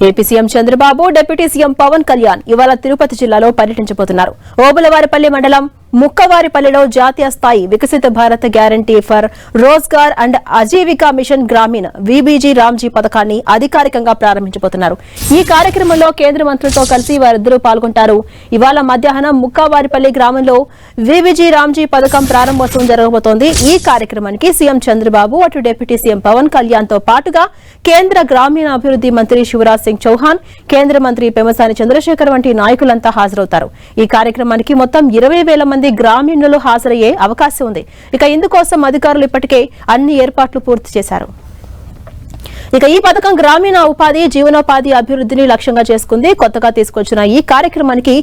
AP CM Chandrababu deputy CM Pawan Kalyan ఇవాళ తిరుపతి జిల్లాలో పర్యటించబోతున్నారు. ఓబులవారిపల్లి మండలం ముక్కవారిపల్లిలో జాతీయ స్థాయి Viksit Bharat guarantee for Rozgar and Ajeevika mission Gramin VBG Ramji పథకాన్ని అధికారికంగా ప్రారంభించబోతున్నారు. ఈ కార్యక్రమంలో కేంద్ర మంత్రులతో కలిసి వారిద్దరూ పాల్గొంటారు. ఇవాళ మధ్యాహ్నం ముక్కవారిపల్లి గ్రామంలో వీబీజీ రామ్జీ పథకం ప్రారంభోత్సవం జరగబోతోంది. ఈ కార్యక్రమానికి సీఎం చంద్రబాబు అటు డిప్యూటీ సీఎం పవన్ కళ్యాణ్ తో పాటుగా కేంద్ర గ్రామీణాభివృద్ధి మంత్రి శివరాజ్ సింగ్ చౌహాన్, కేంద్ర మంత్రి పెమ్మసాని చంద్రశేఖర్ వంటి నాయకులంతా హాజరవుతారు. ఈ కార్యక్రమానికి మొత్తం 20,000 మంది గ్రామీణులు హాజరయ్యే అవకాశం ఉంది. ఇక ఇందుకోసం అధికారులు ఇప్పటికే అన్ని ఏర్పాట్లు పూర్తి చేశారు. ఇక ఈ పథకం గ్రామీణ ఉపాధి, జీవనోపాధి అభివృద్ధిని లక్ష్యంగా చేసుకుంది. కొత్తగా తీసుకొచ్చిన ఈ కార్యక్రమానికి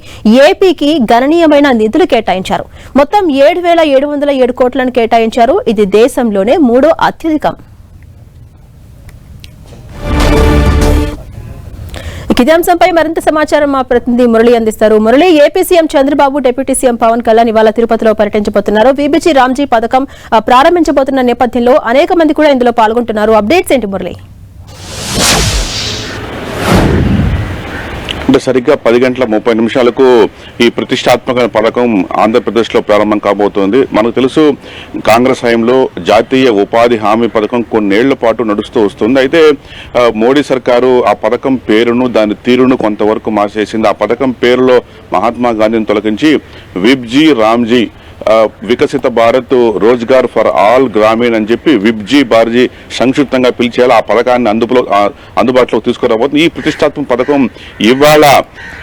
ఏపీకి గణనీయమైన నిధులు కేటాయించారు. మొత్తం 7,707 కోట్లను కేటాయించారు. ఇది దేశంలోనే 3వ అత్యధికం. ఇదే అంశంపై మరింత సమాచారం మా ప్రతినిధి మురళి అందిస్తారు. Murali, AP CM Chandrababu deputy CM Pawan Kalyan ఇవాళ తిరుపతిలో పర్యటించబోతున్నారు. వీబీజీ రామ్జీ పథకం ప్రారంభించబోతున్న నేపథ్యంలో అనేక మంది కూడా ఇందులో పాల్గొంటున్నారు. అప్డేట్స్ ఏంటి మురళి? అంటే సరిగ్గా 10:30 ఈ ప్రతిష్టాత్మక పథకం ఆంధ్రప్రదేశ్లో ప్రారంభం కాబోతోంది. మనకు తెలుసు, కాంగ్రెస్ హయాంలో జాతీయ ఉపాధి హామీ పథకం కొన్నేళ్ల పాటు నడుస్తూ వస్తుంది. అయితే మోడీ సర్కారు ఆ పథకం పేరును, దాని తీరును కొంతవరకు మార్చేసింది. ఆ పథకం పేరులో మహాత్మా గాంధీని తొలగించి విబ్జీ రామ్జీ వికసిత భారత్ రోజ్గార్ ఫర్ ఆల్ గ్రామీణ్ అని చెప్పి విబ్జీ బార్జీ సంక్షిప్తంగా పిలిచేయాలి. ఆ పథకాన్ని అందుబాటులోకి తీసుకురాబోతుంది. ఈ ప్రతిష్టాత్మక పథకం ఇవాళ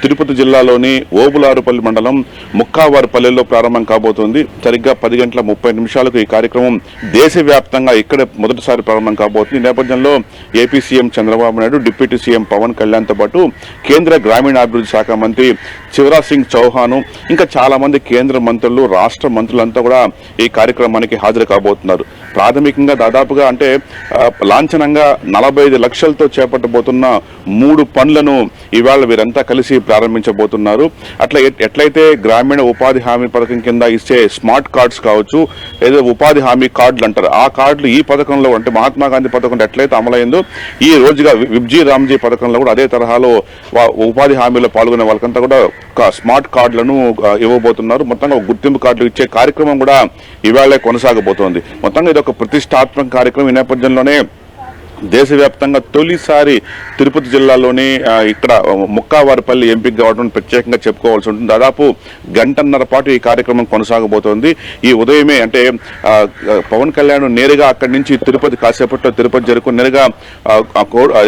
తిరుపతి జిల్లాలోని ఓబులారుపల్లి మండలం ముక్కావారిపల్లెల్లో ప్రారంభం కాబోతుంది. సరిగ్గా 10:30 ఈ కార్యక్రమం దేశవ్యాప్తంగా ఇక్కడే మొదటిసారి ప్రారంభం కాబోతుంది. ఈ నేపథ్యంలో AP CM Chandrababu Naidu, deputy CM Pawan కళ్యాణ్తో పాటు కేంద్ర గ్రామీణాభివృద్ధి శాఖ మంత్రి శివరాజ్ సింగ్ చౌహాన్, ఇంకా చాలా మంది కేంద్ర మంత్రులు, రాష్ట్ర మంత్రులంతా కూడా ఈ కార్యక్రమానికి హాజరు కాబోతున్నారు. ప్రాథమికంగా దాదాపుగా అంటే లాంఛనంగా 45 లక్షలతో చేపట్టబోతున్న 3 పనులను ఇవాళ వీరంతా కలిసి ప్రారంభించబోతున్నారు. ఎట్లయితే గ్రామీణ ఉపాధి హామీ పథకం కింద ఇచ్చే స్మార్ట్ కార్డ్స్ కావచ్చు, ఏదో ఉపాధి హామీ కార్డులు అంటారు, ఆ కార్డులు ఈ పథకంలో అంటే మహాత్మా గాంధీ పథకం ఎట్లయితే అమలైందో ఈ రోజుగా విబ్జీ రామ్జీ పథకంలో కూడా అదే తరహాలో ఉపాధి హామీలో పాల్గొనే వాళ్ళకంతా కూడా స్మార్ట్ కార్డులను ఇవ్వబోతున్నారు. మొత్తంగా గుర్తింపు కార్డులు ఇచ్చే కార్యక్రమం కూడా ఇవాళ కొనసాగబోతోంది. మొత్తంగా ఇది ఒక ప్రతిష్టాత్మక కార్యక్రమం. ఈ నేపథ్యంలోనే దేశవ్యాప్తంగా తొలిసారి తిరుపతి జిల్లాలోని ఇక్కడ ముక్కావారిపల్లి ఎంపిక కావడం ప్రత్యేకంగా చెప్పుకోవాల్సి ఉంటుంది. దాదాపు 1.5 పాటు ఈ కార్యక్రమం కొనసాగబోతోంది. ఈ ఉదయమే అంటే పవన్ కళ్యాణ్ నేరుగా అక్కడి నుంచి తిరుపతి, కాసేపట్లో తిరుపతి జరుపుకుని నేరుగా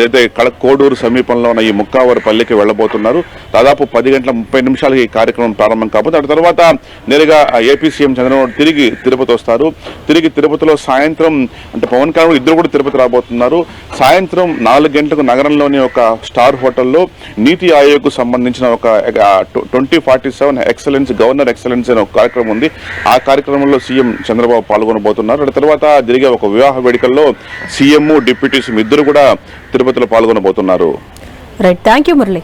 ఏదైతే కోడూరు సమీపంలో ఉన్న ఈ ముక్కావారిపల్లికి వెళ్లబోతున్నారు. దాదాపు 10:30 ఈ కార్యక్రమం ప్రారంభం కాబోతుంది. ఆ తర్వాత నేరుగా ఏపీ సీఎం చంద్రబాబు తిరిగి తిరుపతి వస్తారు. తిరిగి తిరుపతిలో సాయంత్రం అంటే పవన్ కళ్యాణ్ ఇద్దరు కూడా తిరుపతి రాబోతున్నారు. సాయంత్రం 4 గంటలకు నగరంలోని ఒక స్టార్ హోటల్లో నీతి ఆయోగ్ సంబంధించిన ఒక 2047 ఎక్సలెన్స్, గవర్నర్ ఎక్సలెన్స్ అనే ఒక కార్యక్రమం ఉంది. ఆ కార్యక్రమంలో సీఎం చంద్రబాబు పాల్గొనబోతున్నారు. ఆ తర్వాత జరిగే ఒక వివాహ వేడుకల్లో సీఎం, డిప్యూటీ సీఎం ఇద్దరు కూడా తిరుపతిలో పాల్గొనబోతున్నారు. Right, thank you Murali.